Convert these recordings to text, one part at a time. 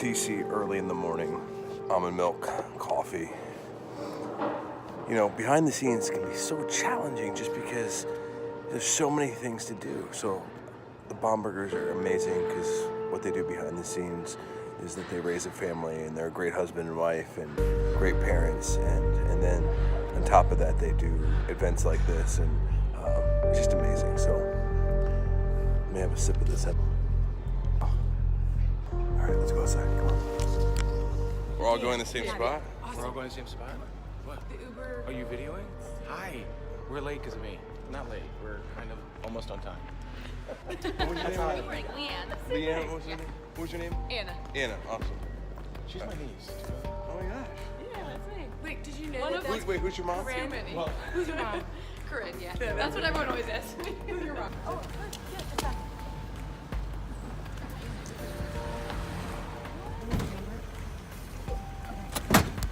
DC early in the morning, almond milk, coffee. You know, behind the scenes can be so challenging just because there's so many things to do. So the Bombergers are amazing because what they do behind the scenes is that they raise a family and they're a great husband and wife and great parents, and then on top of that they do events like this, and it's just amazing. So let me have a sip of this. All right, let's go outside. Come on. We're all going to the same spot? Awesome. We're all going to the same spot? What? The Uber. Are you videoing? Hi. We're late because of me. Not late. We're kind of almost on time. What was your name? Leanne. Leanne, what was your name? Anna. Anna, awesome. She's my niece. Oh my gosh. Yeah, that's me. Wait, did you know that? Wait, who's your mom? Corinne. Well, Who's your mom? Corinne, yeah. That's what everyone always asks me. Who's your mom? Oh, good.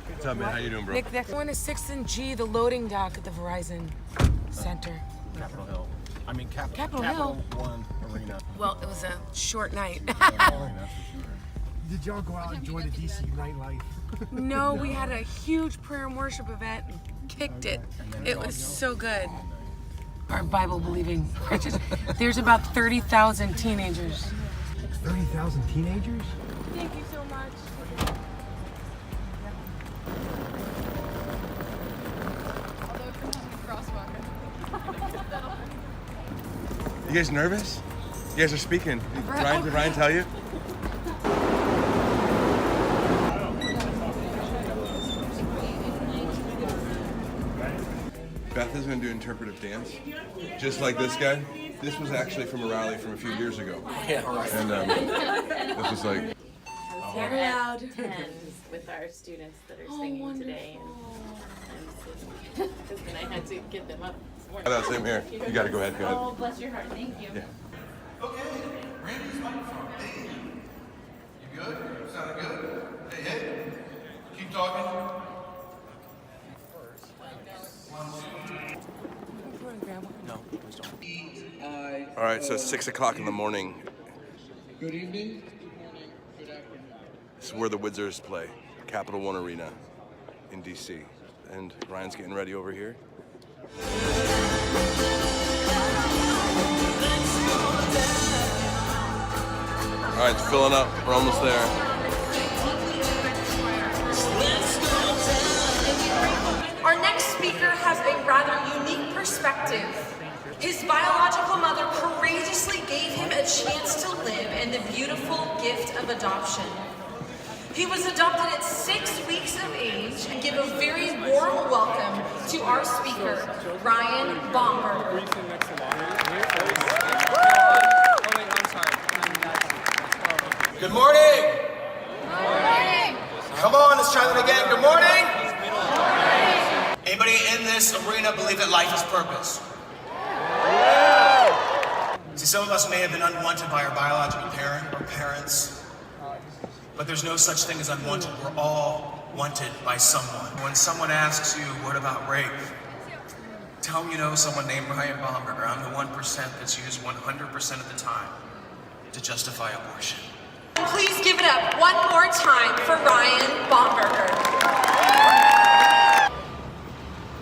What's up, man? How you doing, bro? Nick, they're going to 6th and G, the loading dock at the Verizon Center. Capitol Hill. I mean, Capitol Hill? One Arena. Well, it was a short night. That's for sure. Did y'all go out and enjoy the DC nightlife? No, we had a huge prayer and worship event and kicked it. It was so good. Our Bible-believing Christians. There's about 30,000 teenagers. 30,000 teenagers? Thank you so much. You guys nervous? You guys are speaking. Did Ryan tell you? Beth is going to do interpretive dance, just like this guy. This was actually from a rally from a few years ago. Yeah, right. And this was like... We're at 10 with our students that are singing today, and then I had to get them up this morning. Oh, same here. You got to go ahead. Go ahead. Oh, bless your heart. Thank you. Yeah. Okay, Randy's microphone. Hey, you good? Sounding good? Hey, hey, keep talking. No, please don't. All right, so it's 6 o'clock in the morning. Good evening. This is where the Wizards play, Capital One Arena in DC. And Ryan's getting ready over here. All right, it's filling up. We're almost there. Our next speaker has a rather unique perspective. His biological mother courageously gave him a chance to live in the beautiful gift of adoption. He was adopted at 6 weeks of age, and give a very warm welcome to our speaker, Ryan Bomberger. Good morning. Good morning. Come on, let's try that again. Good morning. Anybody in this arena believe that life has purpose? See, some of us may have been unwanted by our biological parent or parents, but there's no such thing as unwanted. We're all wanted by someone. When someone asks you, what about rape? Tell them you know someone named Ryan Bomberger. I'm the 1% that's used 100% of the time to justify abortion. Please give it up one more time for Ryan Bomberger.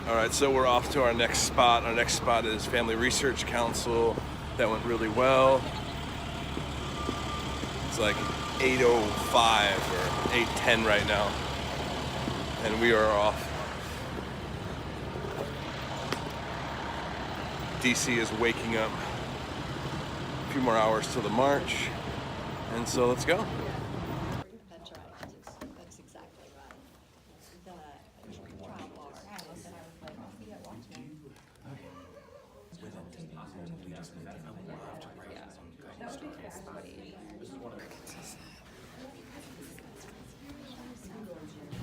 All right, so we're off to our next spot. Our next spot is Family Research Council. That went really well. It's like 8:05 or 8:10 right now. And we are off. DC is waking up. A few more hours till the march. And so let's go. That's right. That's exactly right. The trial bar.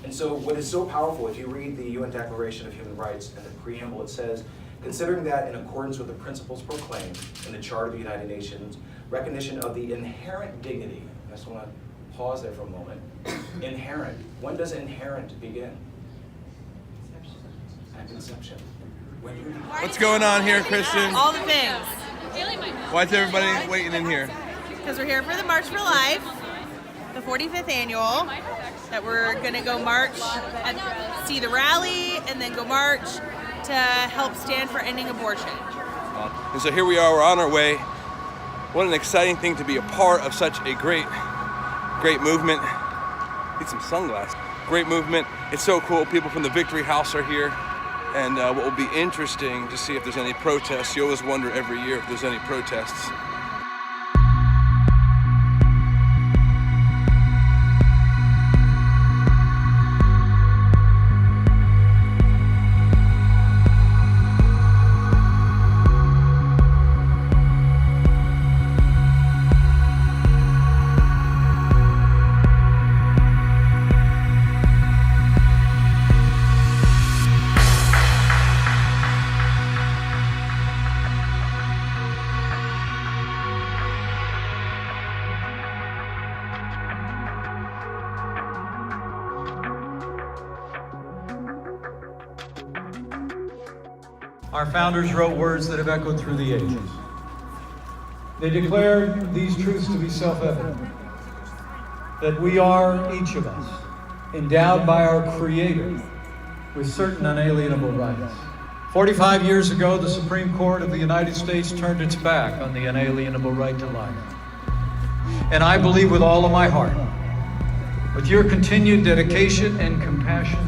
And so what is so powerful, if you read the UN Declaration of Human Rights and the preamble, it says, considering that in accordance with the principles proclaimed in the Charter of the United Nations, recognition of the inherent dignity, I just want to pause there for a moment. Inherent, when does inherent begin? At conception. What's going on here, Kristen? All the things. Why is everybody waiting in here? Because we're here for the March for Life. the 45th annual, that we're going to go march, see the rally, and then go march to help stand for ending abortion. And so here we are, we're on our way. What an exciting thing to be a part of such a great movement. Need some sunglasses. Great movement. It's so cool. People from the Victory House are here. And what will be interesting to see if there's any protests. You always wonder every year if there's any protests. Our founders wrote words that have echoed through the ages. They declared these truths to be self-evident, that we are, each of us, endowed by our Creator with certain unalienable rights. 45 years ago, the Supreme Court of the United States turned its back on the unalienable right to life. And I believe with all of my heart, with your continued dedication and compassion,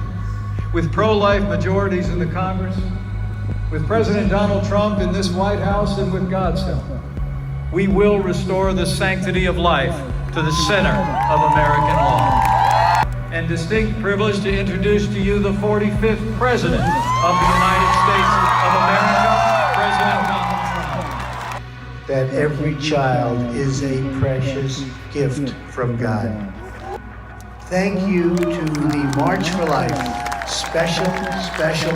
with pro-life majorities in the Congress, with President Donald Trump in this White House, and with God's help, we will restore the sanctity of life to the center of American law. And distinct privilege to introduce to you the 45th President of the United States of America, President Donald Trump. That every child is a precious gift from God. Thank you to the March for Life, special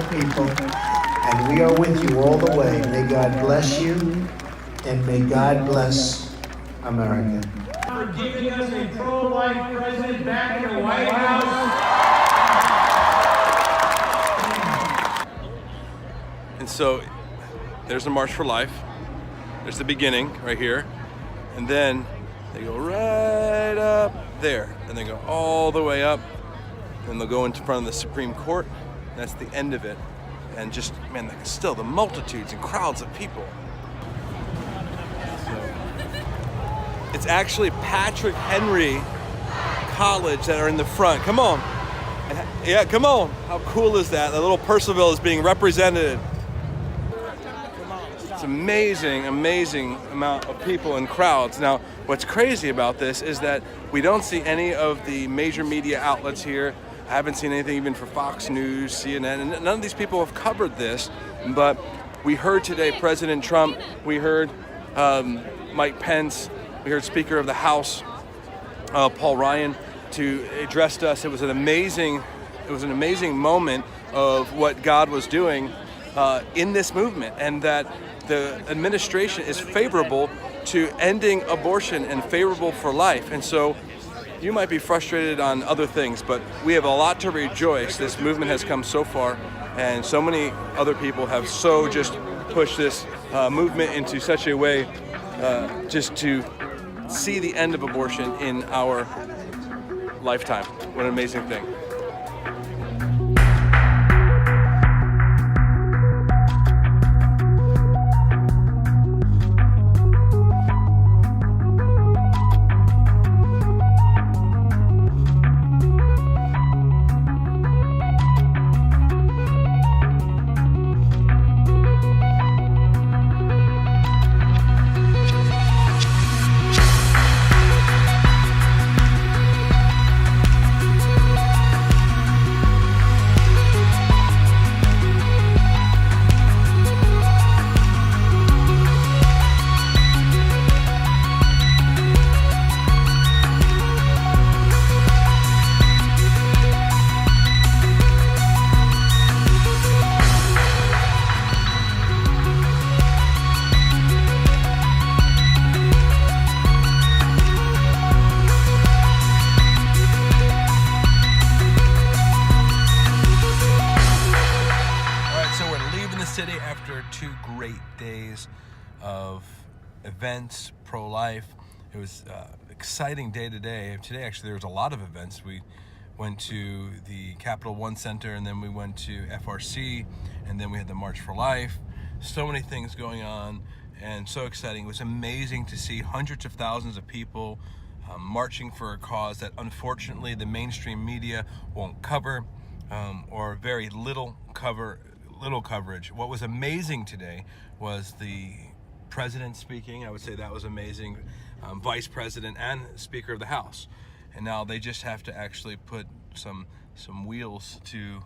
people. And we are with you all the way. May God bless you, and may God bless America. For giving us a pro-life president back in the White House. And so there's the March for Life. There's the beginning right here. And then they go right up there. And they go all the way up. And they'll go into front of the Supreme Court. That's the end of it. And just, man, still the multitudes and crowds of people. So, it's actually Patrick Henry College that are in the front. Come on. Yeah, come on. How cool is that? The little Purcellville is being represented. It's amazing, amazing amount of people and crowds. Now, what's crazy about this is that we don't see any of the major media outlets here. I haven't seen anything even for Fox News, CNN, and none of these people have covered this. But we heard today President Trump, we heard Mike Pence, we heard Speaker of the House, Paul Ryan, to address us. It was an amazing moment of what God was doing in this movement, and that the administration is favorable to ending abortion and favorable for life. And so you might be frustrated on other things, but we have a lot to rejoice. This movement has come so far, and so many other people have so just pushed this movement into such a way just to see the end of abortion in our lifetime. What an amazing thing. City after 2 great days of events, pro-life. It was exciting day today. Today, actually, there was a lot of events. We went to the Capital One Center, and then we went to FRC, and then we had the March for Life. So many things going on, and so exciting. It was amazing to see hundreds of thousands of people marching for a cause that unfortunately the mainstream media won't cover, or very little coverage. What was amazing today was the president speaking. I would say that was amazing. Vice President and Speaker of the House. And now they just have to actually put some wheels to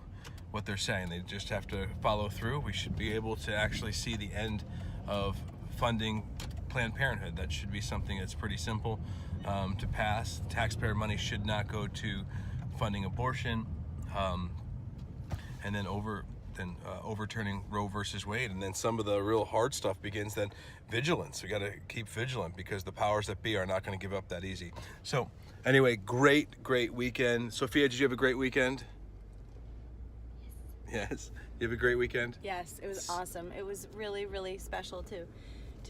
what they're saying. They just have to follow through. We should be able to actually see the end of funding Planned Parenthood. That should be something that's pretty simple to pass. Taxpayer money should not go to funding abortion, and then overturning Roe versus Wade. And then some of the real hard stuff begins. Then vigilance. We got to keep vigilant, because the powers that be are not going to give up that easy. So anyway, great weekend. Sophia, did you have a great weekend? Yes. You have a great weekend? Yes, it was awesome. It was really, really special to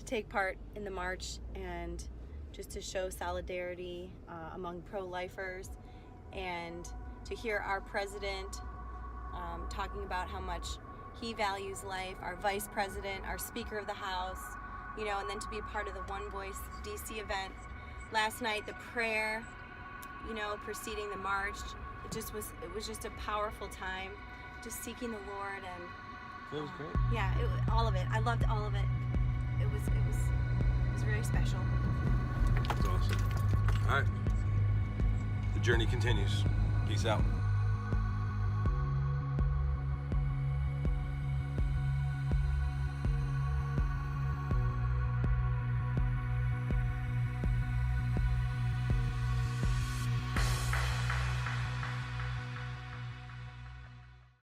take part in the march, and just to show solidarity among pro-lifers, and to hear our president talking about how much he values life, our vice president, our Speaker of the House, you know, and then to be a part of the One Voice DC event. Last night, the prayer, you know, preceding the march, it was just a powerful time, just seeking the Lord, and it was great. Yeah, all of it. I loved all of it. It was very special. That's awesome. All right. The journey continues. Peace out.